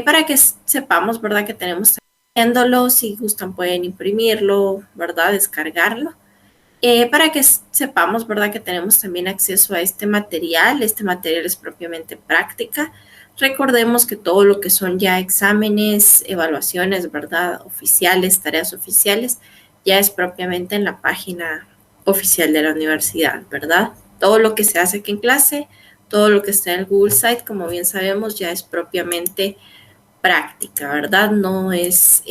para que sepamos, ¿verdad? Que tenemos viéndolo, si gustan pueden imprimirlo, ¿verdad? Descargarlo. Para que sepamos, ¿verdad? Que tenemos también acceso a este material. Este material es propiamente práctica. Recordemos que todo lo que son ya exámenes, evaluaciones, ¿verdad? Oficiales, tareas oficiales, ya es propiamente en la página oficial de la universidad, ¿verdad? Todo lo que se hace aquí en clase, todo lo que está en el Google Site, como bien sabemos, ya es propiamente práctica, ¿verdad? No es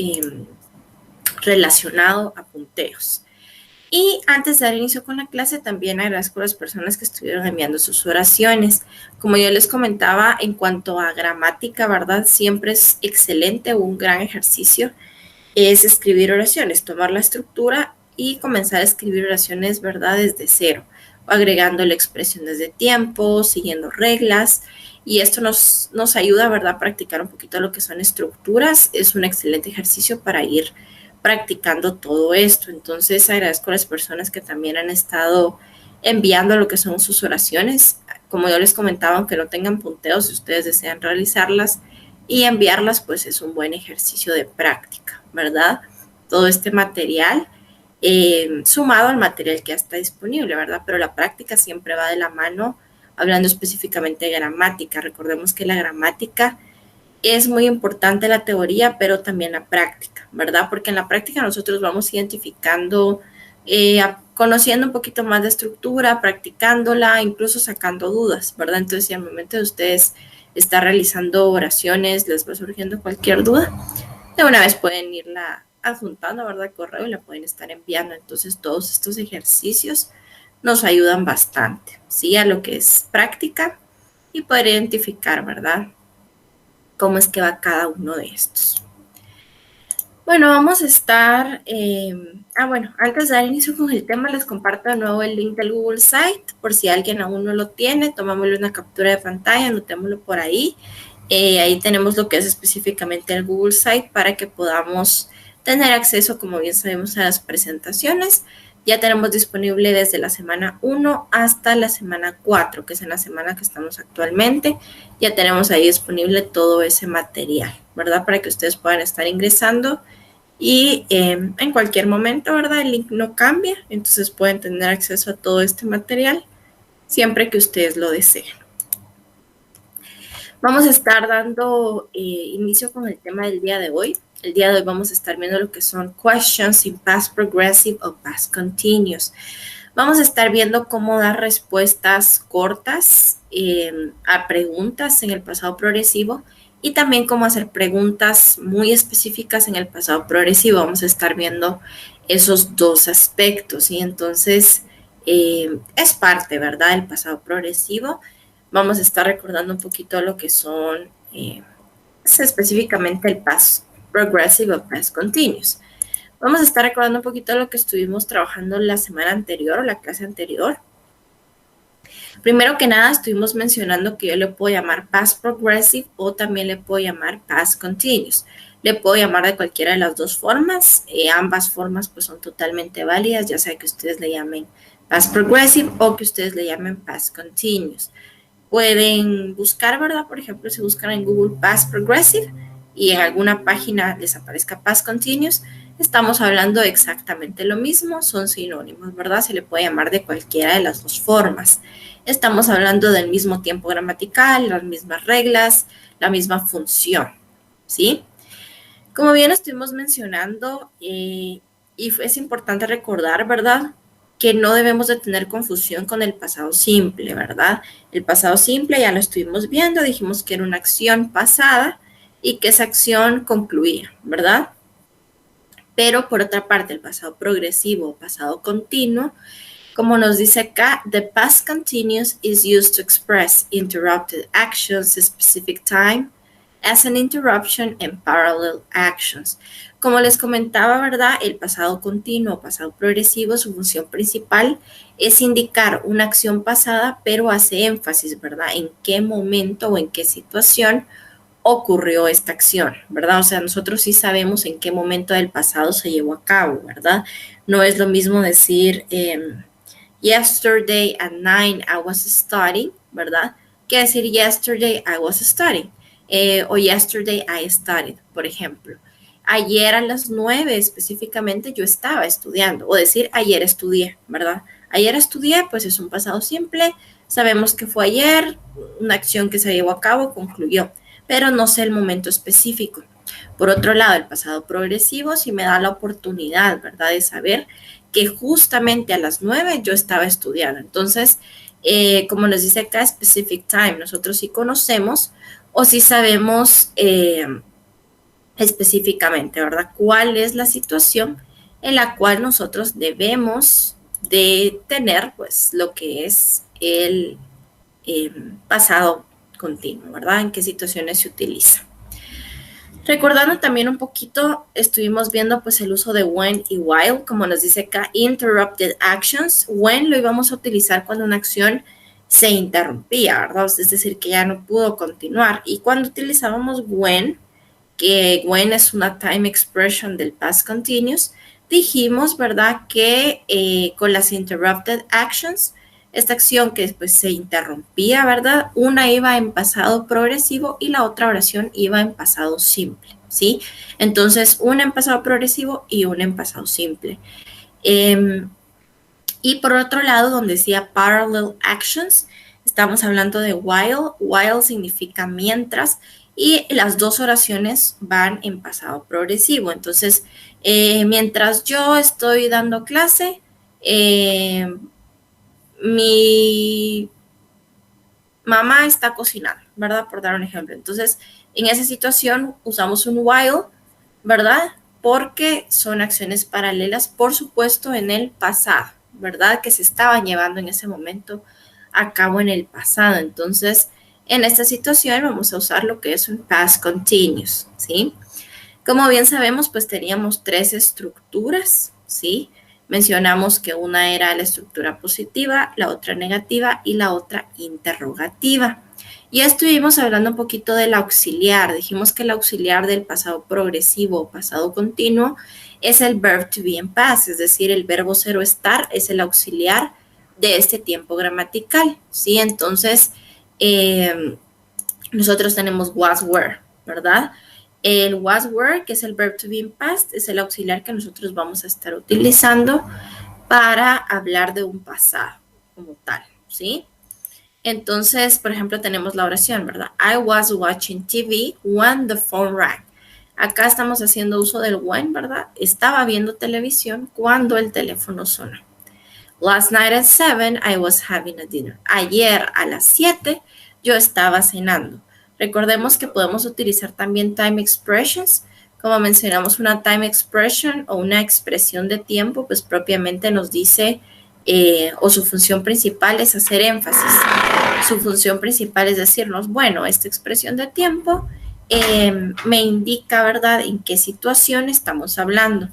relacionado a punteos. Y antes de dar inicio con la clase, también agradezco a las personas que estuvieron enviando sus oraciones. Como yo les comentaba, en cuanto a gramática, ¿verdad? Siempre es excelente, un gran ejercicio es escribir oraciones, tomar la estructura y comenzar a escribir oraciones, ¿verdad? Desde cero, agregándole expresiones de tiempo, siguiendo reglas. Y esto nos ayuda, ¿verdad? A practicar un poquito lo que son estructuras. Es un excelente ejercicio para ir practicando todo esto. Entonces agradezco a las personas que también han estado enviando lo que son sus oraciones. Como yo les comentaba, aunque no tengan punteos, si ustedes desean realizarlas y enviarlas, pues es un buen ejercicio de práctica, ¿verdad? Todo este material sumado al material que ya está disponible, ¿verdad? Pero la práctica siempre va de la mano, hablando específicamente de gramática. Recordemos que la gramática es muy importante la teoría, pero también la práctica, ¿verdad? Porque en la práctica nosotros vamos identificando, conociendo un poquito más de estructura, practicándola, incluso sacando dudas, ¿verdad? Entonces, si al momento de ustedes estar realizando oraciones, les va surgiendo cualquier duda, de una vez pueden irla adjuntando, ¿verdad? Al correo y la pueden estar enviando. Entonces, todos estos ejercicios nos ayudan bastante, ¿sí? A lo que es práctica y poder identificar, ¿verdad? Cómo es que va cada uno de estos. Bueno, vamos a estar, bueno, antes de dar inicio con el tema, les comparto de nuevo el link del Google Site, por si alguien aún no lo tiene, tomámosle una captura de pantalla, anotémoslo por ahí. Ahí tenemos lo que es específicamente el Google Site para que podamos tener acceso, como bien sabemos, a las presentaciones. Ya tenemos disponible desde la semana 1 hasta la semana 4, que es en la semana que estamos actualmente. Ya tenemos ahí disponible todo ese material, ¿verdad? Para que ustedes puedan estar ingresando y en cualquier momento, ¿verdad? El link no cambia, entonces pueden tener acceso a todo este material siempre que ustedes lo deseen. Vamos a estar dando inicio con el tema del día de hoy. El día de hoy vamos a estar viendo lo que son questions in past progressive o past continuous. Vamos a estar viendo cómo dar respuestas cortas a preguntas en el pasado progresivo y también cómo hacer preguntas muy específicas en el pasado progresivo. Vamos a estar viendo esos dos aspectos y entonces es parte, ¿verdad?, del pasado progresivo. Vamos a estar recordando un poquito lo que son específicamente el past progressive o past continuous. Vamos a estar recordando un poquito lo que estuvimos trabajando la semana anterior o la clase anterior. Primero que nada, estuvimos mencionando que yo le puedo llamar past progressive o también le puedo llamar past continuous. Le puedo llamar de cualquiera de las dos formas. Ambas formas pues son totalmente válidas, ya sea que ustedes le llamen past progressive o que ustedes le llamen past continuous. Pueden buscar, ¿verdad? Por ejemplo, si buscan en Google Past Progressive y en alguna página les aparezca Past Continuous, estamos hablando de exactamente lo mismo, son sinónimos, ¿verdad? Se le puede llamar de cualquiera de las dos formas. Estamos hablando del mismo tiempo gramatical, las mismas reglas, la misma función, ¿sí? Como bien estuvimos mencionando, y es importante recordar, ¿verdad?, que no debemos de tener confusión con el pasado simple, ¿verdad? El pasado simple ya lo estuvimos viendo, dijimos que era una acción pasada y que esa acción concluía, ¿verdad? Pero por otra parte, el pasado progresivo o pasado continuo, como nos dice acá, the past continuous is used to express interrupted actions at specific time as an interruption in parallel actions. Como les comentaba, ¿verdad? El pasado continuo, pasado progresivo, su función principal es indicar una acción pasada, pero hace énfasis, ¿verdad?, en qué momento o en qué situación ocurrió esta acción, ¿verdad? O sea, nosotros sí sabemos en qué momento del pasado se llevó a cabo, ¿verdad? No es lo mismo decir yesterday at 9 I was studying, ¿verdad?, que decir yesterday I was studying. o yesterday I studied, por ejemplo. Ayer a las 9 específicamente yo estaba estudiando, o decir ayer estudié, ¿verdad? Ayer estudié, pues es un pasado simple, sabemos que fue ayer, una acción que se llevó a cabo, concluyó, pero no sé el momento específico. Por otro lado, el pasado progresivo sí me da la oportunidad, ¿verdad?, de saber que justamente a las 9 yo estaba estudiando. Entonces, como nos dice acá, specific time, nosotros sí conocemos o sí sabemos específicamente, ¿verdad?, cuál es la situación en la cual nosotros debemos de tener, pues, lo que es el pasado continuo, ¿verdad? En qué situaciones se utiliza. Recordando también un poquito, estuvimos viendo pues el uso de when y while, como nos dice acá, interrupted actions. When lo íbamos a utilizar cuando una acción se interrumpía, ¿verdad? Es decir, que ya no pudo continuar. Y cuando utilizábamos when, que when es una time expression del past continuous, dijimos, ¿verdad?, que con las interrupted actions, esta acción que después se interrumpía, ¿verdad?, una iba en pasado progresivo y la otra oración iba en pasado simple, ¿sí? Entonces, una en pasado progresivo y una en pasado simple. Y por otro lado, donde decía parallel actions, estamos hablando de while. While significa mientras y las dos oraciones van en pasado progresivo. Entonces, mientras yo estoy dando clase, mi mamá está cocinando, ¿verdad? Por dar un ejemplo. Entonces, en esa situación usamos un while, ¿verdad? Porque son acciones paralelas, por supuesto, en el pasado, ¿verdad? Que se estaban llevando en ese momento a cabo en el pasado. Entonces, en esta situación vamos a usar lo que es un past continuous, ¿sí? Como bien sabemos, pues teníamos tres estructuras, ¿sí? Mencionamos que una era la estructura positiva, la otra negativa y la otra interrogativa. Ya estuvimos hablando un poquito del auxiliar. Dijimos que el auxiliar del pasado progresivo o pasado continuo es el verb to be en past, es decir, el verbo ser o estar es el auxiliar de este tiempo gramatical, ¿sí? Entonces, nosotros tenemos was, were, ¿verdad? El was, were, que es el verb to be in past, es el auxiliar que nosotros vamos a estar utilizando para hablar de un pasado como tal, ¿sí? Entonces, por ejemplo, tenemos la oración, ¿verdad? I was watching TV when the phone rang. Acá estamos haciendo uso del when, ¿verdad? Estaba viendo televisión cuando el teléfono sonó. Last night at 7, I was having a dinner. Ayer a las 7, yo estaba cenando. Recordemos que podemos utilizar también time expressions. Como mencionamos, una time expression o una expresión de tiempo, pues propiamente nos dice, o su función principal es hacer énfasis. Su función principal es decirnos, bueno, esta expresión de tiempo me indica, ¿verdad?, en qué situación estamos hablando.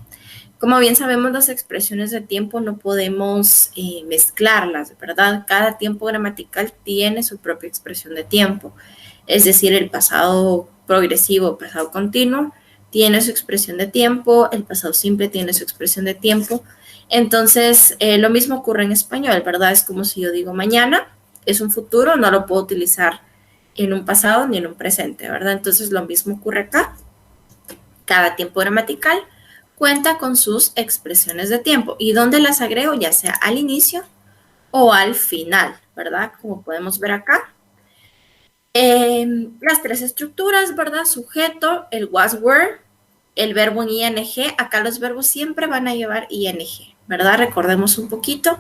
Como bien sabemos, las expresiones de tiempo no podemos mezclarlas, ¿verdad? Cada tiempo gramatical tiene su propia expresión de tiempo. Es decir, el pasado progresivo, pasado continuo, tiene su expresión de tiempo, el pasado simple tiene su expresión de tiempo. Entonces, lo mismo ocurre en español, ¿verdad? Es como si yo digo mañana, es un futuro, no lo puedo utilizar en un pasado ni en un presente, ¿verdad? Entonces, lo mismo ocurre acá. Cada tiempo gramatical cuenta con sus expresiones de tiempo. ¿Y dónde las agrego? Ya sea al inicio o al final, ¿verdad? Como podemos ver acá. Las tres estructuras, ¿verdad? Sujeto, el was, were, el verbo en ing. Acá los verbos siempre van a llevar ing, ¿verdad? Recordemos un poquito.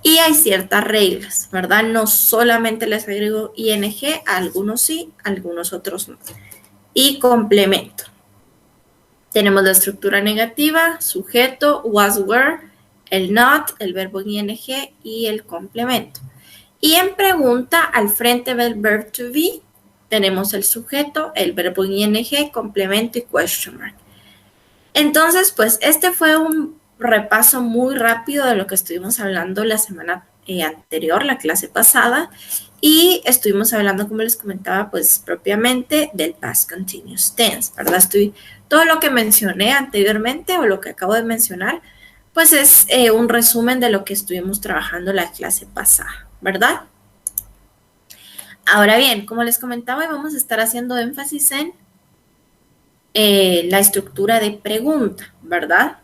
Y hay ciertas reglas, ¿verdad? No solamente les agrego ing, a algunos sí, a algunos otros no. Y complemento. Tenemos la estructura negativa, sujeto, was, were, el not, el verbo en ing y el complemento. Y en pregunta, al frente del verb to be, tenemos el sujeto, el verbo en ing, complemento y question mark. Entonces, pues este fue un repaso muy rápido de lo que estuvimos hablando la semana anterior, la clase pasada, y estuvimos hablando, como les comentaba, pues propiamente del past continuous tense, ¿verdad? Todo lo que mencioné anteriormente o lo que acabo de mencionar, pues es un resumen de lo que estuvimos trabajando la clase pasada, ¿verdad? Ahora bien, como les comentaba, hoy vamos a estar haciendo énfasis en la estructura de pregunta, ¿verdad?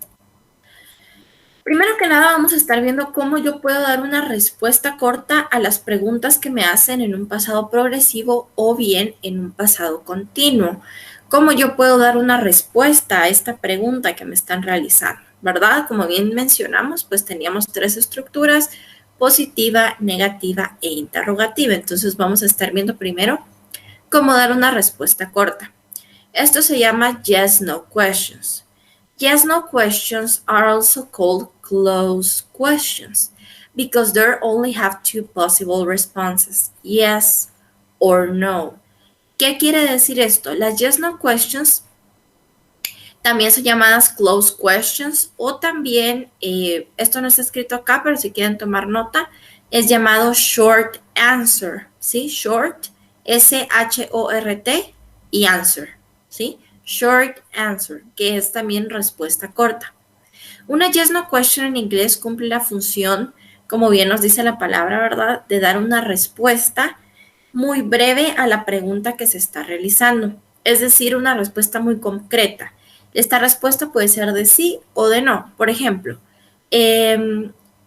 Primero que nada, vamos a estar viendo cómo yo puedo dar una respuesta corta a las preguntas que me hacen en un pasado progresivo o bien en un pasado continuo. Cómo yo puedo dar una respuesta a esta pregunta que me están realizando, ¿verdad? Como bien mencionamos, pues teníamos tres estructuras: positiva, negativa e interrogativa. Entonces vamos a estar viendo primero cómo dar una respuesta corta. Esto se llama yes-no questions. Yes-no questions are also called closed questions because there only have two possible responses, yes or no. ¿Qué quiere decir esto? Las yes-no questions también son llamadas closed questions o también, esto no está escrito acá, pero si quieren tomar nota, es llamado short answer, ¿sí? Short, S-H-O-R-T y answer, ¿sí? Short answer, que es también respuesta corta. Una yes no question en inglés cumple la función, como bien nos dice la palabra, ¿verdad?, de dar una respuesta muy breve a la pregunta que se está realizando. Es decir, una respuesta muy concreta. Esta respuesta puede ser de sí o de no. Por ejemplo,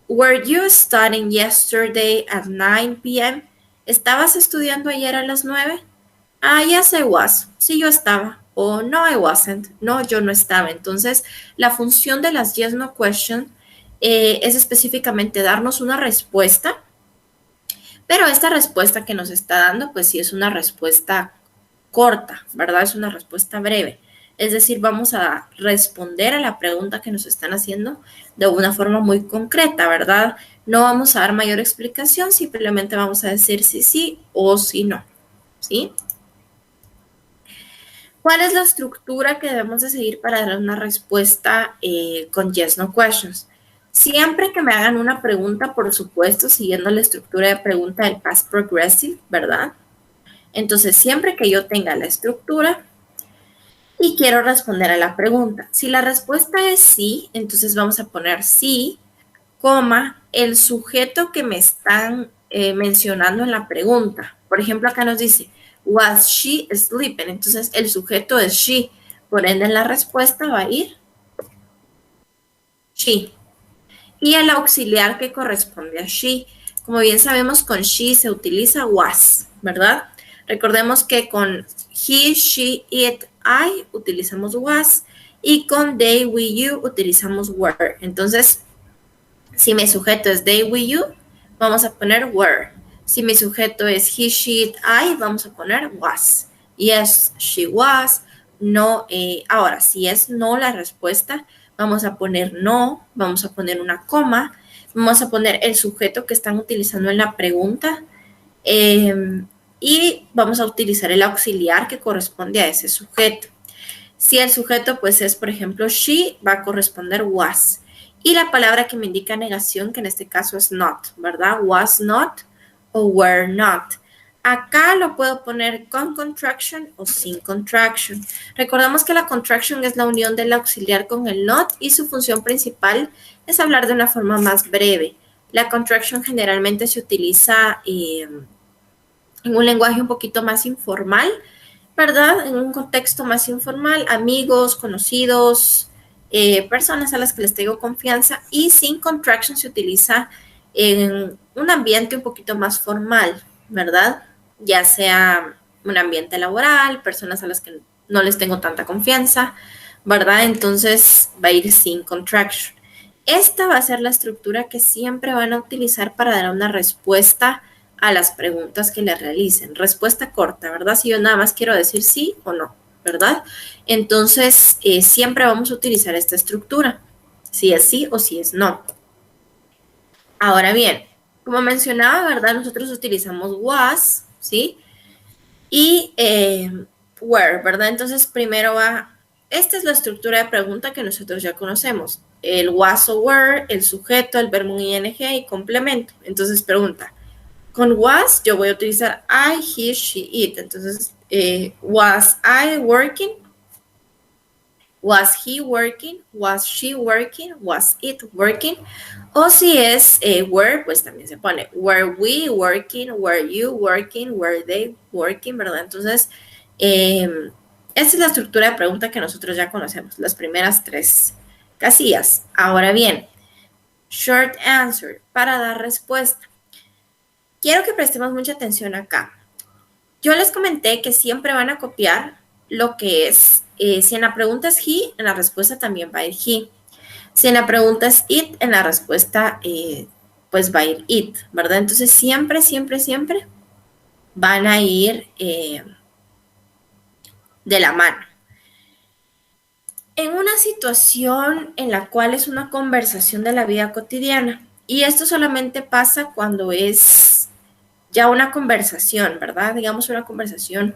were you studying yesterday at 9 p.m.? ¿Estabas estudiando ayer a las 9? Ah, yes, I was. Sí, yo estaba. O no, I wasn't. No, yo no estaba. Entonces, la función de las yes no question es específicamente darnos una respuesta, pero esta respuesta que nos está dando, pues sí es una respuesta corta, ¿verdad? Es una respuesta breve. Es decir, vamos a responder a la pregunta que nos están haciendo de una forma muy concreta, ¿verdad? No vamos a dar mayor explicación, simplemente vamos a decir sí, sí o sí, no, ¿sí? ¿Cuál es la estructura que debemos de seguir para dar una respuesta con yes, no questions? Siempre que me hagan una pregunta, por supuesto, siguiendo la estructura de pregunta del past progressive, ¿verdad? Entonces, siempre que yo tenga la estructura y quiero responder a la pregunta, si la respuesta es sí, entonces vamos a poner sí, coma, el sujeto que me están mencionando en la pregunta. Por ejemplo, acá nos dice, was she sleeping? Entonces, el sujeto es she. Por ende, en la respuesta va a ir she. Y el auxiliar que corresponde a she. Como bien sabemos, con she se utiliza was, ¿verdad? Recordemos que con he, she, it, I utilizamos was y con they, we, you utilizamos were. Entonces, si mi sujeto es they, we, you, vamos a poner were. Si mi sujeto es he, she, it, I, vamos a poner was. Yes, she was. No, ahora, si es no la respuesta, vamos a poner no, vamos a poner una coma, vamos a poner el sujeto que están utilizando en la pregunta y vamos a utilizar el auxiliar que corresponde a ese sujeto. Si el sujeto pues es, por ejemplo, she, va a corresponder was. Y la palabra que me indica negación, que en este caso es not, ¿verdad? Was not o were not. Acá lo puedo poner con contraction o sin contraction. Recordamos que la contraction es la unión del auxiliar con el not y su función principal es hablar de una forma más breve. La contraction generalmente se utiliza en un lenguaje un poquito más informal, ¿verdad? En un contexto más informal, amigos, conocidos, personas a las que les tengo confianza, y sin contraction se utiliza en un ambiente un poquito más formal, ¿verdad? Ya sea un ambiente laboral, personas a las que no les tengo tanta confianza, ¿verdad? Entonces va a ir sin contraction. Esta va a ser la estructura que siempre van a utilizar para dar una respuesta a las preguntas que le realicen. Respuesta corta, ¿verdad? Si yo nada más quiero decir sí o no, ¿verdad? Entonces, siempre vamos a utilizar esta estructura, si es sí o si es no. Ahora bien, como mencionaba, ¿verdad? Nosotros utilizamos was, ¿sí? Y were, ¿verdad? Entonces, primero va, esta es la estructura de pregunta que nosotros ya conocemos. El was o were, el sujeto, el verbo ing y complemento. Entonces, pregunta, con was yo voy a utilizar I, he, she, it. Entonces, was I working? Was he working? Was she working? Was it working? O si es were, pues también se pone were we working, were you working, were they working, ¿verdad? Entonces, esta es la estructura de pregunta que nosotros ya conocemos, las primeras tres casillas. Ahora bien, short answer, para dar respuesta. Quiero que prestemos mucha atención acá. Yo les comenté que siempre van a copiar lo que es, si en la pregunta es he, en la respuesta también va a ir he. Si en la pregunta es it, en la respuesta pues va a ir it, ¿verdad? Entonces siempre, siempre, siempre van a ir de la mano. En una situación en la cual es una conversación de la vida cotidiana, y esto solamente pasa cuando es ya una conversación, ¿verdad? Digamos una conversación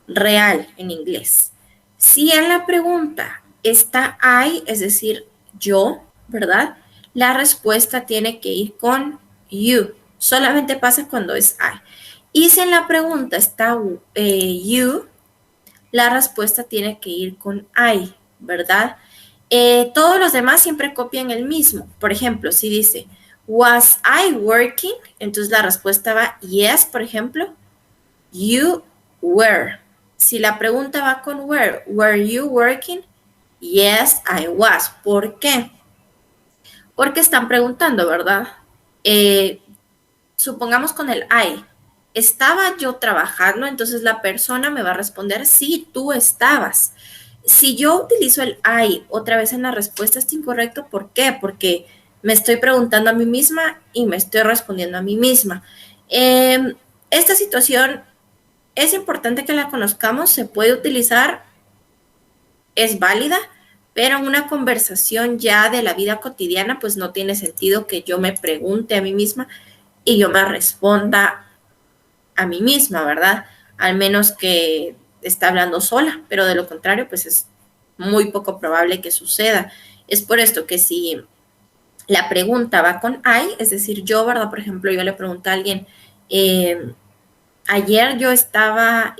real en inglés. Si en la pregunta está I, es decir, yo, ¿verdad? La respuesta tiene que ir con you. Solamente pasa cuando es I. Y si en la pregunta está you, la respuesta tiene que ir con I, ¿verdad? Todos los demás siempre copian el mismo. Por ejemplo, si dice, was I working? Entonces la respuesta va yes, por ejemplo. You were. Si la pregunta va con were you working? Yes, I was. ¿Por qué? Porque están preguntando, ¿verdad? Supongamos con el I. ¿Estaba yo trabajando? Entonces la persona me va a responder, sí, tú estabas. Si yo utilizo el I otra vez en la respuesta, está incorrecto. ¿Por qué? Porque me estoy preguntando a mí misma y me estoy respondiendo a mí misma. Esta situación es importante que la conozcamos, se puede utilizar, es válida, pero en una conversación ya de la vida cotidiana, pues no tiene sentido que yo me pregunte a mí misma y yo me responda a mí misma, ¿verdad? Al menos que esté hablando sola, pero de lo contrario, pues es muy poco probable que suceda. Es por esto que si la pregunta va con I, es decir, yo, ¿verdad? Por ejemplo, yo le pregunto a alguien, ayer yo estaba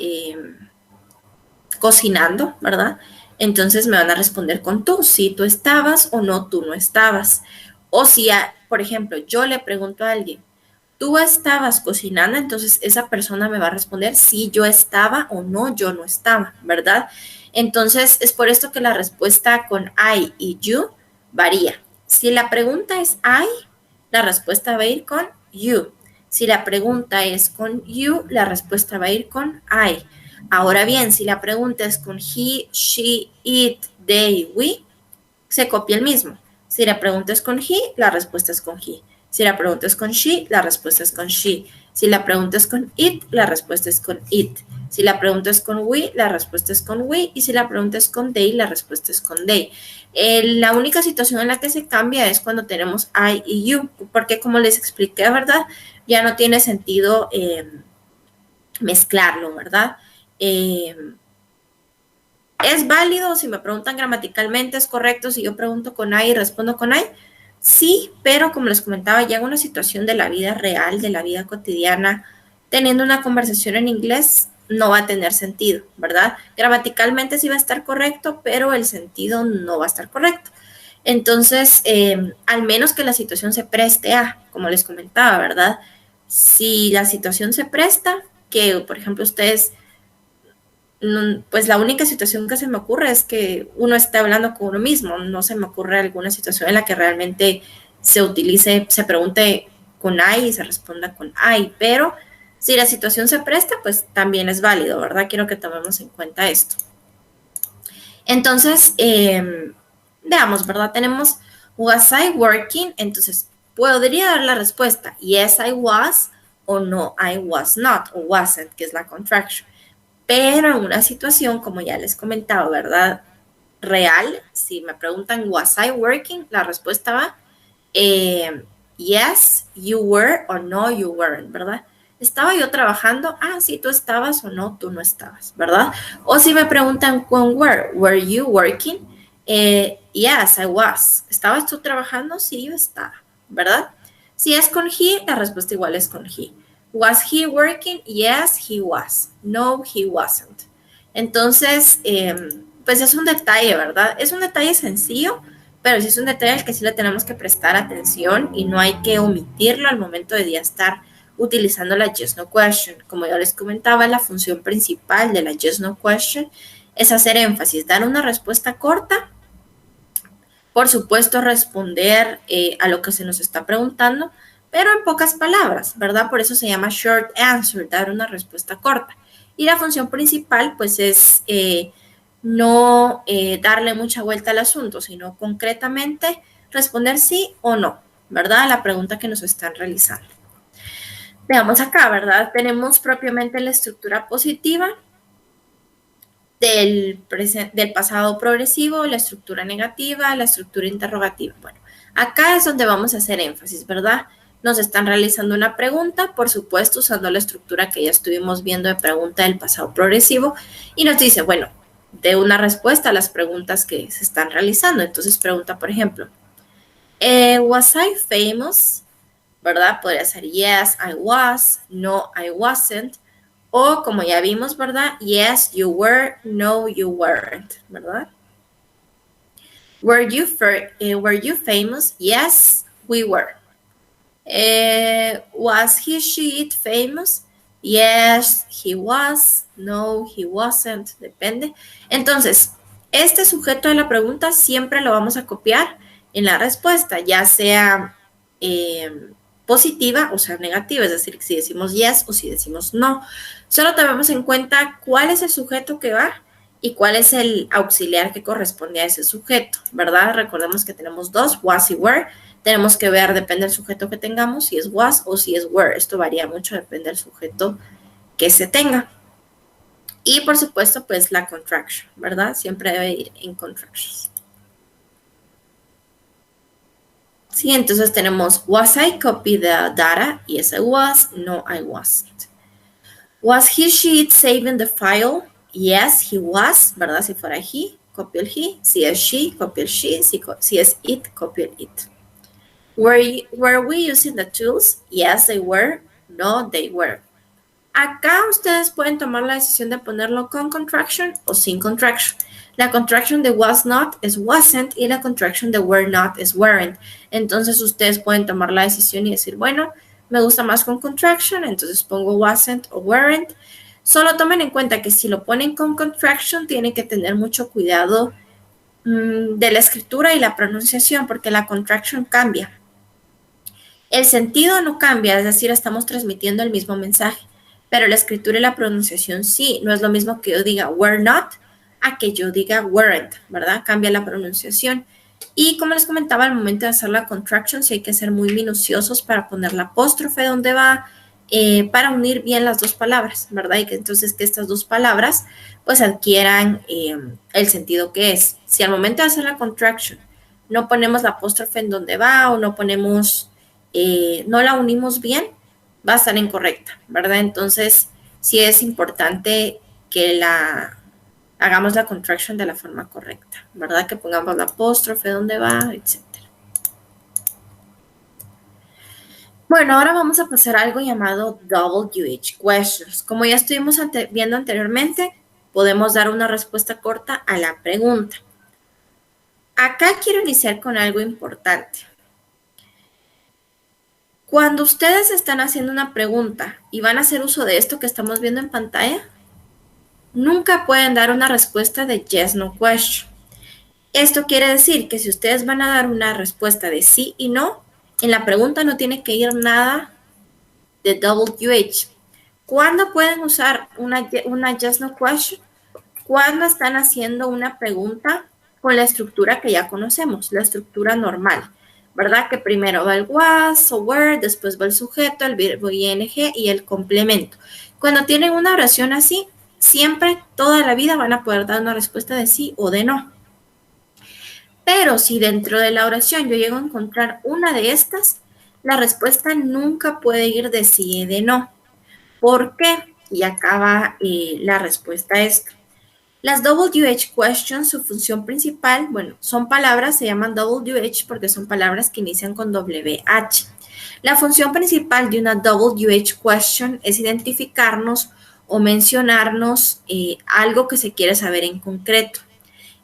cocinando, ¿verdad? Entonces me van a responder con tú, si tú estabas o no, tú no estabas. O si, por ejemplo, yo le pregunto a alguien, ¿tú estabas cocinando? Entonces esa persona me va a responder si yo estaba o no, yo no estaba, ¿verdad? Entonces es por esto que la respuesta con I y you varía. Si la pregunta es I, la respuesta va a ir con you. Si la pregunta es con you, la respuesta va a ir con I. Ahora bien, si la pregunta es con he, she, it, they, we, se copia el mismo. Si la pregunta es con he, la respuesta es con he. Si la pregunta es con she, la respuesta es con she. Si la pregunta es con it, la respuesta es con it. Si la pregunta es con we, la respuesta es con we. Y si la pregunta es con they, la respuesta es con they. La única situación en la que se cambia es cuando tenemos I y you, porque como les expliqué, ¿verdad? Ya no tiene sentido mezclarlo, ¿verdad? ¿Es válido? Si me preguntan gramaticalmente, ¿es correcto? Si yo pregunto con I y respondo con I, sí, pero como les comentaba, ya en una situación de la vida real, de la vida cotidiana, teniendo una conversación en inglés, no va a tener sentido, ¿verdad? Gramaticalmente sí va a estar correcto, pero el sentido no va a estar correcto. Entonces, al menos que la situación se preste a, como les comentaba, ¿verdad? Si la situación se presta, que por ejemplo ustedes pues la única situación que se me ocurre es que uno esté hablando con uno mismo, no se me ocurre alguna situación en la que realmente se utilice, se pregunte con I y se responda con I, pero si la situación se presta, pues también es válido, ¿verdad? Quiero que tomemos en cuenta esto. Entonces, veamos, ¿verdad? Tenemos was I working, entonces podría dar la respuesta yes I was o no I was not o wasn't, que es la contraction. Pero en una situación, como ya les comentaba, ¿verdad? Real, si me preguntan, ¿was I working? La respuesta va, yes, you were o no, you weren't, ¿verdad? ¿Estaba yo trabajando? Ah, sí, tú estabas o no, tú no estabas, ¿verdad? O si me preguntan con were you working? Yes, I was. ¿Estabas tú trabajando? Sí, yo estaba, ¿verdad? Si es con he, la respuesta igual es con he. Was he working? Yes, he was. No, he wasn't. Entonces, pues es un detalle, ¿verdad? Es un detalle sencillo, pero sí es un detalle al que sí le tenemos que prestar atención y no hay que omitirlo al momento de ya estar utilizando la Yes No Question. Como ya les comentaba, la función principal de la Yes No Question es hacer énfasis, dar una respuesta corta, por supuesto responder a lo que se nos está preguntando, pero en pocas palabras, ¿verdad? Por eso se llama short answer, dar una respuesta corta. Y la función principal, pues, es no darle mucha vuelta al asunto, sino concretamente responder sí o no, ¿verdad? A la pregunta que nos están realizando. Veamos acá, ¿verdad? Tenemos propiamente la estructura positiva del pasado progresivo, la estructura negativa, la estructura interrogativa. Bueno, acá es donde vamos a hacer énfasis, ¿verdad? Nos están realizando una pregunta, por supuesto, usando la estructura que ya estuvimos viendo de pregunta del pasado progresivo, y nos dice, bueno, de una respuesta a las preguntas que se están realizando. Entonces pregunta, por ejemplo, ¿was I famous? ¿Verdad? Podría ser yes, I was, no, I wasn't. O como ya vimos, ¿verdad? Yes, you were, no, you weren't, ¿verdad? Were you famous? Yes, we were. Was he, she, it famous? Yes, he was. No, he wasn't. Depende. Entonces, este sujeto de la pregunta siempre lo vamos a copiar en la respuesta, ya sea positiva o sea negativa, es decir, si decimos yes o si decimos no. Solo tenemos en cuenta cuál es el sujeto que va y cuál es el auxiliar que corresponde a ese sujeto, ¿verdad? Recordemos que tenemos dos, was y were. Tenemos que ver, depende del sujeto que tengamos, si es was o si es were. Esto varía mucho, depende del sujeto que se tenga. Y por supuesto, pues la contraction, ¿verdad? Siempre debe ir en contractions. Sí, entonces tenemos was I copy the data? Yes, I was. No, I wasn't. Was he, she, it saving the file? Yes, he was, ¿verdad? Si fuera he, copio el he. Si es she, copio el she. Si es it, copio el it. Were we using the tools? Yes, they were. No, they were. Acá ustedes pueden tomar la decisión de ponerlo con contraction o sin contraction. La contraction de was not es wasn't y la contraction de were not es weren't. Entonces ustedes pueden tomar la decisión y decir, bueno, me gusta más con contraction, entonces pongo wasn't o weren't. Solo tomen en cuenta que si lo ponen con contraction, tienen que tener mucho cuidado de la escritura y la pronunciación porque la contraction cambia. El sentido no cambia, es decir, estamos transmitiendo el mismo mensaje, pero la escritura y la pronunciación sí. No es lo mismo que yo diga were not a que yo diga weren't, ¿verdad? Cambia la pronunciación. Y como les comentaba, al momento de hacer la contraction sí hay que ser muy minuciosos para poner la apóstrofe donde va, para unir bien las dos palabras, ¿verdad? Y que entonces que estas dos palabras pues adquieran el sentido que es. Si al momento de hacer la contraction no ponemos la apóstrofe en donde va o no ponemos, no la unimos bien, va a estar incorrecta, ¿verdad? Entonces sí es importante que hagamos la contraction de la forma correcta, ¿verdad? Que pongamos la apóstrofe donde va, etc. Bueno, ahora vamos a pasar a algo llamado WH questions. Como ya estuvimos viendo anteriormente, podemos dar una respuesta corta a la pregunta. Acá quiero iniciar con algo importante. Cuando ustedes están haciendo una pregunta y van a hacer uso de esto que estamos viendo en pantalla, nunca pueden dar una respuesta de yes, no question. Esto quiere decir que si ustedes van a dar una respuesta de sí y no, en la pregunta no tiene que ir nada de WH. ¿Cuándo pueden usar una yes, no question? Cuando están haciendo una pregunta con la estructura que ya conocemos, la estructura normal, ¿verdad? Que primero va el was o were, después va el sujeto, el verbo ing y el complemento. Cuando tienen una oración así, siempre, toda la vida van a poder dar una respuesta de sí o de no. Pero si dentro de la oración yo llego a encontrar una de estas, la respuesta nunca puede ir de sí y de no. ¿Por qué? Y acá va la respuesta a esto. Las WH questions, su función principal, bueno, son palabras, se llaman WH porque son palabras que inician con WH. La función principal de una WH question es identificarnos o mencionarnos algo que se quiere saber en concreto.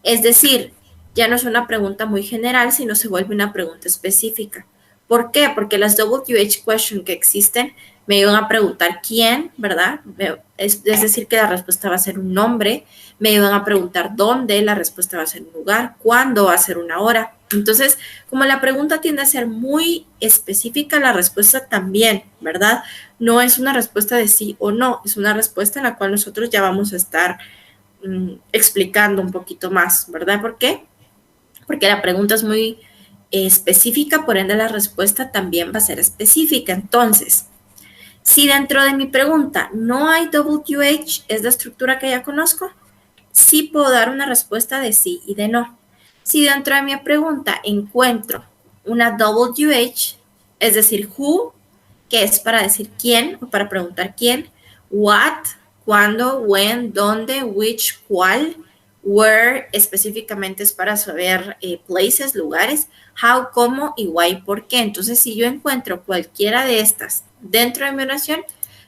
Es decir, ya no es una pregunta muy general, sino se vuelve una pregunta específica. ¿Por qué? Porque las WH questions que existen me iban a preguntar quién, ¿verdad? Es decir, que la respuesta va a ser un nombre. Me iban a preguntar dónde, la respuesta va a ser un lugar. ¿Cuándo? Va a ser una hora. Entonces, como la pregunta tiende a ser muy específica, la respuesta también, ¿verdad? No es una respuesta de sí o no, es una respuesta en la cual nosotros ya vamos a estar explicando un poquito más, ¿verdad? ¿Por qué? Porque la pregunta es muy específica, por ende la respuesta también va a ser específica. Entonces, si dentro de mi pregunta no hay WH, es la estructura que ya conozco, sí puedo dar una respuesta de sí y de no. Si dentro de mi pregunta encuentro una WH, es decir, who, que es para decir quién o para preguntar quién, what, cuándo, when, dónde, which, cuál, where específicamente es para saber places, lugares, how, cómo y why, por qué. Entonces, si yo encuentro cualquiera de estas dentro de mi oración,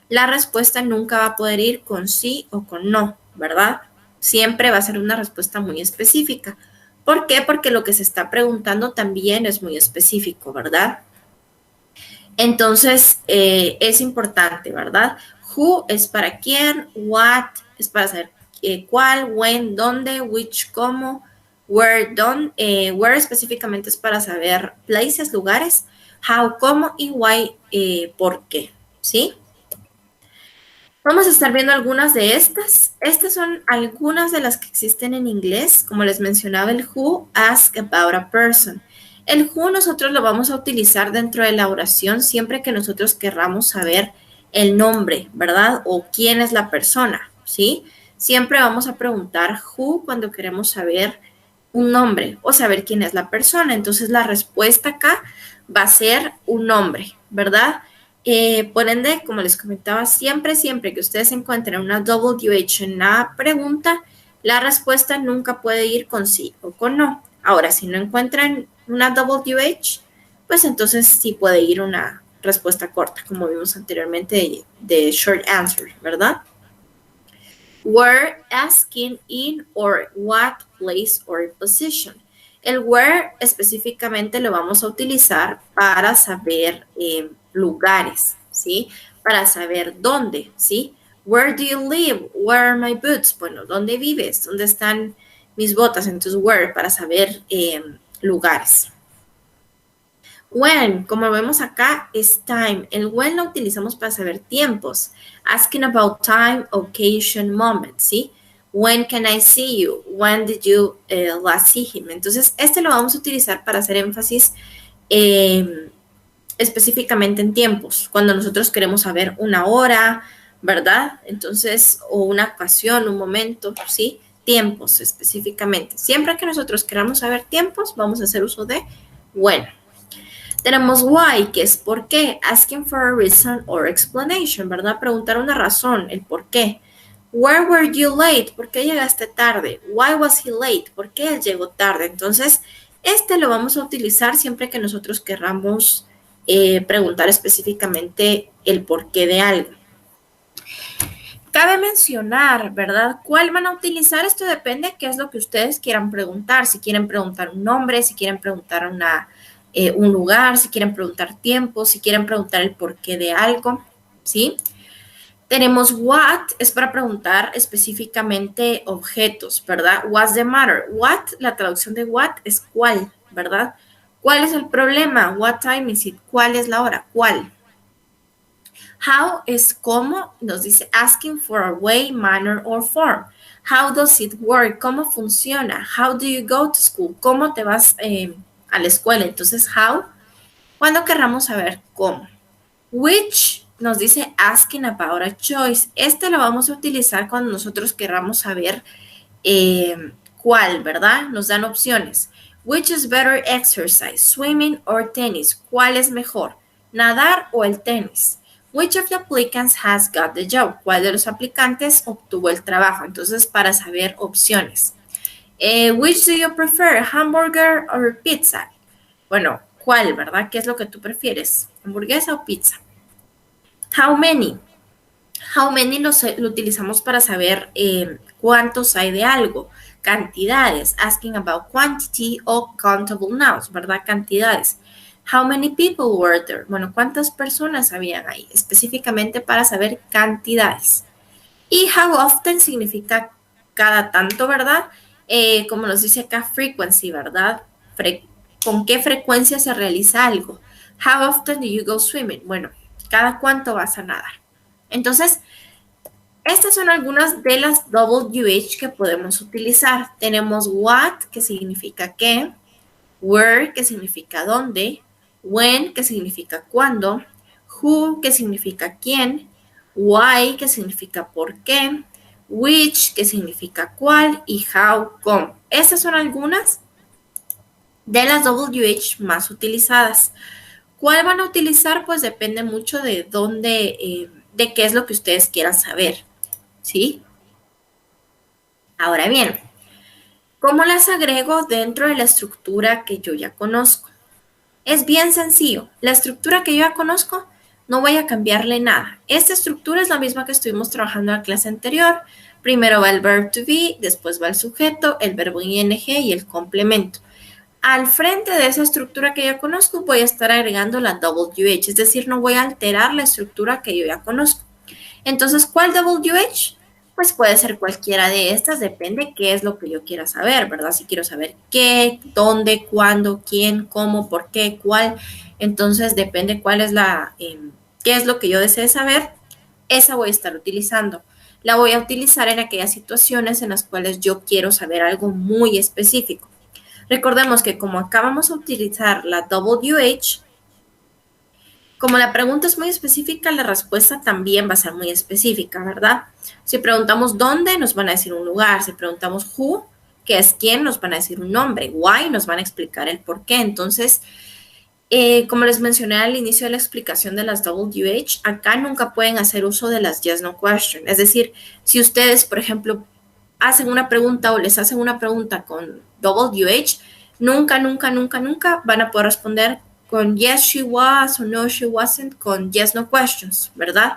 la respuesta nunca va a poder ir con sí o con no, ¿verdad? Siempre va a ser una respuesta muy específica. ¿Por qué? Porque lo que se está preguntando también es muy específico, ¿verdad? Entonces, es importante, ¿verdad? Who es para quién, what es para saber cuál, when, dónde, which, cómo, where, where específicamente es para saber places, lugares, how, cómo y why, por qué, ¿sí? Vamos a estar viendo algunas de estas. Estas son algunas de las que existen en inglés. Como les mencionaba, el who, ask about a person. El who nosotros lo vamos a utilizar dentro de la oración siempre que nosotros querramos saber el nombre, ¿verdad? O quién es la persona, ¿sí? Siempre vamos a preguntar who cuando queremos saber un nombre o saber quién es la persona. Entonces la respuesta acá va a ser un nombre, ¿verdad? Por ende, como les comentaba, siempre que ustedes encuentren una WH en la pregunta, la respuesta nunca puede ir con sí o con no. Ahora, si no encuentran una WH, pues entonces sí puede ir una respuesta corta, como vimos anteriormente de short answer, ¿verdad? Where, asking in or what place or position. El where específicamente lo vamos a utilizar para saber lugares, ¿sí? Para saber dónde, ¿sí? Where do you live? Where are my boots? Bueno, ¿dónde vives? ¿Dónde están mis botas? Entonces, where, para saber lugares. When, como vemos acá, es time. El when lo utilizamos para saber tiempos. Asking about time, occasion, moment, ¿sí? When can I see you? When did you last see him? Entonces, este lo vamos a utilizar para hacer énfasis específicamente en tiempos. Cuando nosotros queremos saber una hora, ¿verdad? Entonces, o una ocasión, un momento, ¿sí? Tiempos específicamente. Siempre que nosotros queramos saber tiempos, vamos a hacer uso de when. Tenemos why, que es por qué, asking for a reason or explanation, ¿verdad? Preguntar una razón, el por qué. Where were you late? ¿Por qué llegaste tarde? Why was he late? ¿Por qué él llegó tarde? Entonces, este lo vamos a utilizar siempre que nosotros querramos preguntar específicamente el porqué de algo. Cabe mencionar, ¿verdad? ¿Cuál van a utilizar? Esto depende de qué es lo que ustedes quieran preguntar. Si quieren preguntar un nombre, si quieren preguntar un lugar, si quieren preguntar tiempo, si quieren preguntar el porqué de algo, ¿sí? Tenemos what, es para preguntar específicamente objetos, ¿verdad? What's the matter? What, la traducción de what es cuál, ¿verdad? ¿Cuál es el problema? What time is it? ¿Cuál es la hora? ¿Cuál? How es cómo, nos dice asking for a way, manner or form. How does it work? ¿Cómo funciona? How do you go to school? ¿Cómo te vas a la escuela? Entonces, how, cuando querramos saber cómo. Which nos dice asking about a choice. Este lo vamos a utilizar cuando nosotros querramos saber cuál, ¿verdad? Nos dan opciones. Which is better exercise, swimming or tennis? ¿Cuál es mejor, nadar o el tenis? Which of the applicants has got the job? ¿Cuál de los aplicantes obtuvo el trabajo? Entonces, para saber opciones. Which do you prefer, hamburger or pizza? Bueno, ¿cuál, verdad? ¿Qué es lo que tú prefieres? ¿Hamburguesa o pizza? How many? How many lo utilizamos para saber cuántos hay de algo. cantidades, asking about quantity o countable nouns, ¿verdad? Cantidades. How many people were there? Bueno, ¿cuántas personas habían ahí? Específicamente para saber cantidades. Y how often significa cada tanto, ¿verdad? Como nos dice acá, frequency, ¿verdad? ¿Con qué frecuencia se realiza algo? How often do you go swimming? Bueno, ¿cada cuánto vas a nadar? Entonces, estas son algunas de las WH que podemos utilizar. Tenemos what, que significa qué, where, que significa dónde, when, que significa cuándo, who, que significa quién, why, que significa por qué, which, que significa cuál, y how, cómo. Estas son algunas de las WH más utilizadas. ¿Cuál van a utilizar? Pues depende mucho de dónde, de qué es lo que ustedes quieran saber, ¿sí? Ahora bien, ¿cómo las agrego dentro de la estructura que yo ya conozco? Es bien sencillo. La estructura que yo ya conozco, no voy a cambiarle nada. Esta estructura es la misma que estuvimos trabajando en la clase anterior. Primero va el verb to be, después va el sujeto, el verbo ing y el complemento. Al frente de esa estructura que ya conozco, voy a estar agregando la WH, es decir, no voy a alterar la estructura que yo ya conozco. Entonces, ¿cuál WH? Pues puede ser cualquiera de estas, depende qué es lo que yo quiera saber, ¿verdad? Si quiero saber qué, dónde, cuándo, quién, cómo, por qué, cuál. Entonces, depende cuál es qué es lo que yo desee saber, esa voy a estar utilizando. La voy a utilizar en aquellas situaciones en las cuales yo quiero saber algo muy específico. Recordemos que como acá vamos a utilizar la WH, como la pregunta es muy específica, la respuesta también va a ser muy específica, ¿verdad? Si preguntamos dónde, nos van a decir un lugar. Si preguntamos who, que es quién, nos van a decir un nombre. Why, nos van a explicar el por qué. Entonces, como les mencioné al inicio de la explicación de las WH, acá nunca pueden hacer uso de las yes, no question. Es decir, si ustedes, por ejemplo, hacen una pregunta o les hacen una pregunta con WH, nunca, nunca, nunca, nunca van a poder responder con yes, she was o no, she wasn't, con yes, no questions, ¿verdad?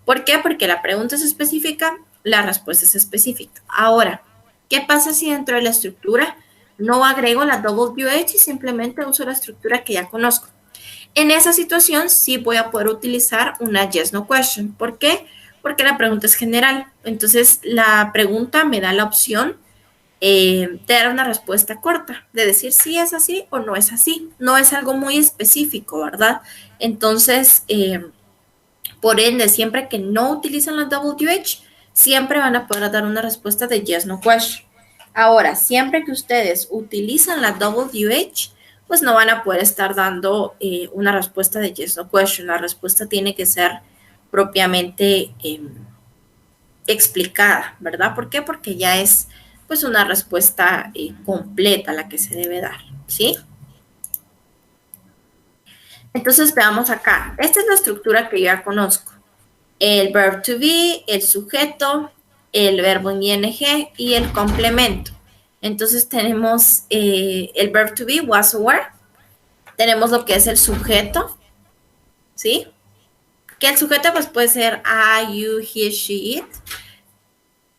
¿Por qué? Porque la pregunta es específica, la respuesta es específica. Ahora, ¿qué pasa si dentro de la estructura no agrego la WH y simplemente uso la estructura que ya conozco? En esa situación sí voy a poder utilizar una yes, no question. ¿Por qué? Porque la pregunta es general. Entonces, la pregunta me da la opción de dar una respuesta corta, de decir si es así o no es así. No es algo muy específico, ¿verdad? Entonces, por ende, siempre que no utilizan la WH, siempre van a poder dar una respuesta de yes, no question. Ahora, siempre que ustedes utilizan la WH, pues no van a poder estar dando una respuesta de yes, no question. La respuesta tiene que ser propiamente explicada, ¿verdad? ¿Por qué? Porque ya es pues una respuesta completa la que se debe dar, ¿sí? Entonces veamos acá. Esta es la estructura que yo ya conozco. El verb to be, el sujeto, el verbo en ing y el complemento. Entonces tenemos el verb to be, was or were. Tenemos lo que es el sujeto, ¿sí? Que el sujeto pues puede ser I, you, he, she, it.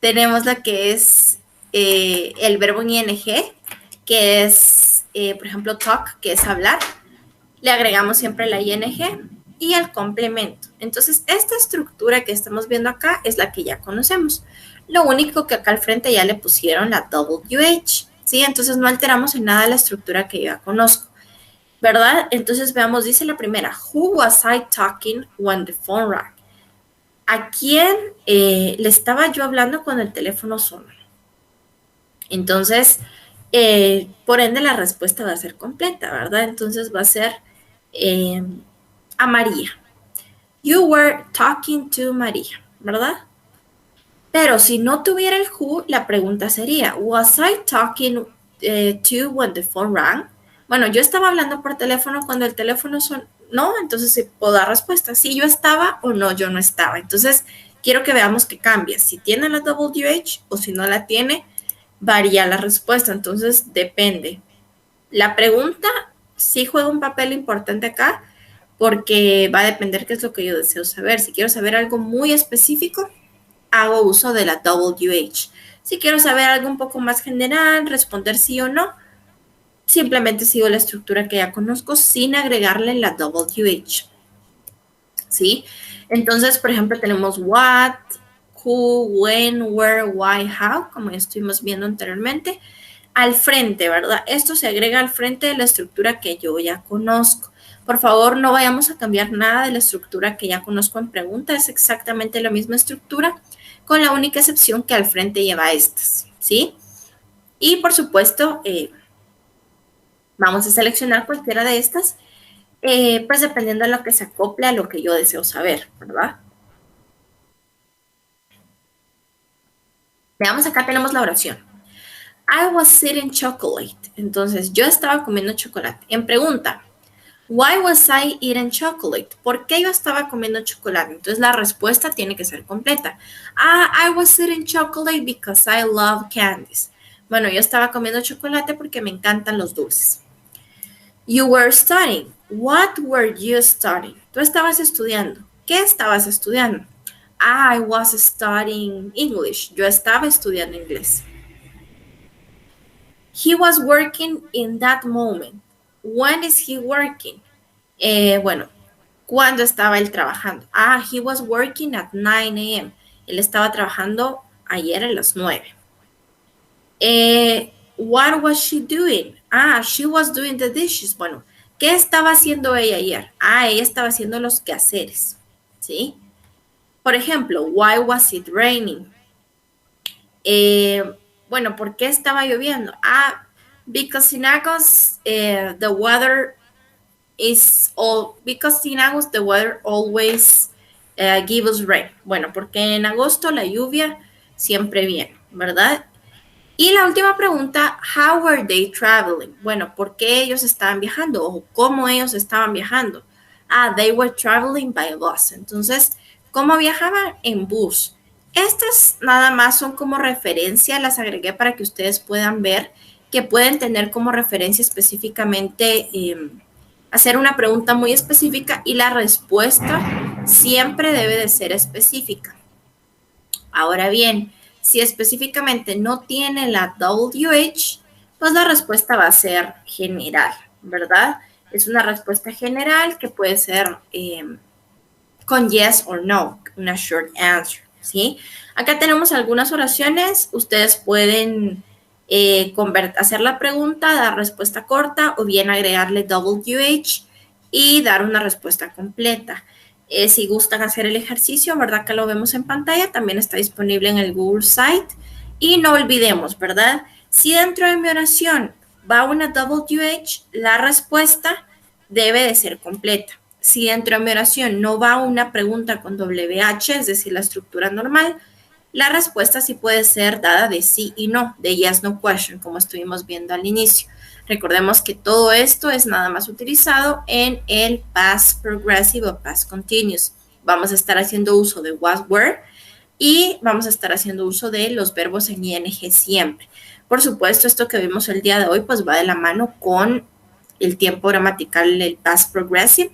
Tenemos lo que es el verbo en ing, que es, por ejemplo, talk, que es hablar. Le agregamos siempre la ing y el complemento. Entonces, esta estructura que estamos viendo acá es la que ya conocemos. Lo único que acá al frente ya le pusieron la WH, ¿sí? Entonces, no alteramos en nada la estructura que ya conozco, ¿verdad? Entonces, veamos, dice la primera, who was I talking when the phone rang? ¿A quién le estaba yo hablando cuando el teléfono sonó? Entonces, por ende, la respuesta va a ser completa, ¿verdad? Entonces, va a ser a María. You were talking to María, ¿verdad? Pero si no tuviera el who, la pregunta sería, was I talking to when the phone rang? Bueno, yo estaba hablando por teléfono cuando el teléfono sonó, ¿no? Entonces sí puedo dar respuesta, si yo estaba o no, yo no estaba. Entonces, quiero que veamos que cambia, si tiene la WH o si no la tiene, varía la respuesta. Entonces, depende. La pregunta sí juega un papel importante acá, porque va a depender qué es lo que yo deseo saber. Si quiero saber algo muy específico, hago uso de la WH. Si quiero saber algo un poco más general, responder sí o no, simplemente sigo la estructura que ya conozco sin agregarle la WH. ¿Sí? Entonces, por ejemplo, tenemos what, who, when, where, why, how, como ya estuvimos viendo anteriormente, al frente, ¿verdad? Esto se agrega al frente de la estructura que yo ya conozco. Por favor, no vayamos a cambiar nada de la estructura que ya conozco en pregunta, es exactamente la misma estructura, con la única excepción que al frente lleva estas, ¿sí? Y por supuesto, vamos a seleccionar cualquiera de estas, pues dependiendo de lo que se acople a lo que yo deseo saber, ¿verdad? Veamos, acá tenemos la oración. I was eating chocolate. Entonces, yo estaba comiendo chocolate. En pregunta, why was I eating chocolate? ¿Por qué yo estaba comiendo chocolate? Entonces, la respuesta tiene que ser completa. I was eating chocolate because I love candies. Bueno, yo estaba comiendo chocolate porque me encantan los dulces. You were studying. What were you studying? Tú estabas estudiando. ¿Qué estabas estudiando? I was studying English. Yo estaba estudiando inglés. He was working in that moment. When is he working? Bueno, ¿cuándo estaba él trabajando? He was working at 9 a.m. Él estaba trabajando ayer a las 9. What was she doing? She was doing the dishes. Bueno, ¿qué estaba haciendo ella ayer? Ella estaba haciendo los quehaceres, ¿sí? Por ejemplo, why was it raining? Bueno, ¿por qué estaba lloviendo? Because in August the weather is all, because in August the weather always gives us rain. Bueno, porque en agosto la lluvia siempre viene, ¿verdad? Y la última pregunta, how were they traveling? Bueno, ¿por qué ellos estaban viajando o cómo ellos estaban viajando? They were traveling by bus. Entonces, ¿cómo viajaban? En bus. Estas nada más son como referencia, las agregué para que ustedes puedan ver que pueden tener como referencia específicamente hacer una pregunta muy específica y la respuesta siempre debe de ser específica. Ahora bien, si específicamente no tiene la WH, pues la respuesta va a ser general, ¿verdad? Es una respuesta general que puede ser con yes or no, una short answer, ¿sí? Acá tenemos algunas oraciones, ustedes pueden hacer la pregunta, dar respuesta corta o bien agregarle WH y dar una respuesta completa. Si gustan hacer el ejercicio, ¿verdad? Que lo vemos en pantalla, también está disponible en el Google Site. Y no olvidemos, ¿verdad? Si dentro de mi oración va una WH, la respuesta debe de ser completa. Si dentro de mi oración no va una pregunta con WH, es decir, la estructura normal, la respuesta sí puede ser dada de sí y no, de yes, no question, como estuvimos viendo al inicio. Recordemos que todo esto es nada más utilizado en el past progressive o past continuous. Vamos a estar haciendo uso de was, were y vamos a estar haciendo uso de los verbos en ing siempre. Por supuesto, esto que vimos el día de hoy pues va de la mano con el tiempo gramatical del past progressive,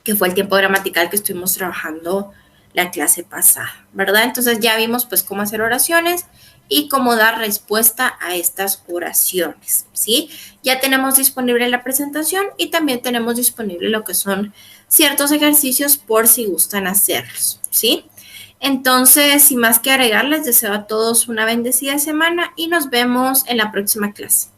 que fue el tiempo gramatical que estuvimos trabajando la clase pasada, ¿verdad? Entonces ya vimos pues cómo hacer oraciones y cómo dar respuesta a estas oraciones, ¿sí? Ya tenemos disponible la presentación y también tenemos disponible lo que son ciertos ejercicios por si gustan hacerlos, ¿sí? Entonces, sin más que agregar, les deseo a todos una bendecida semana y nos vemos en la próxima clase.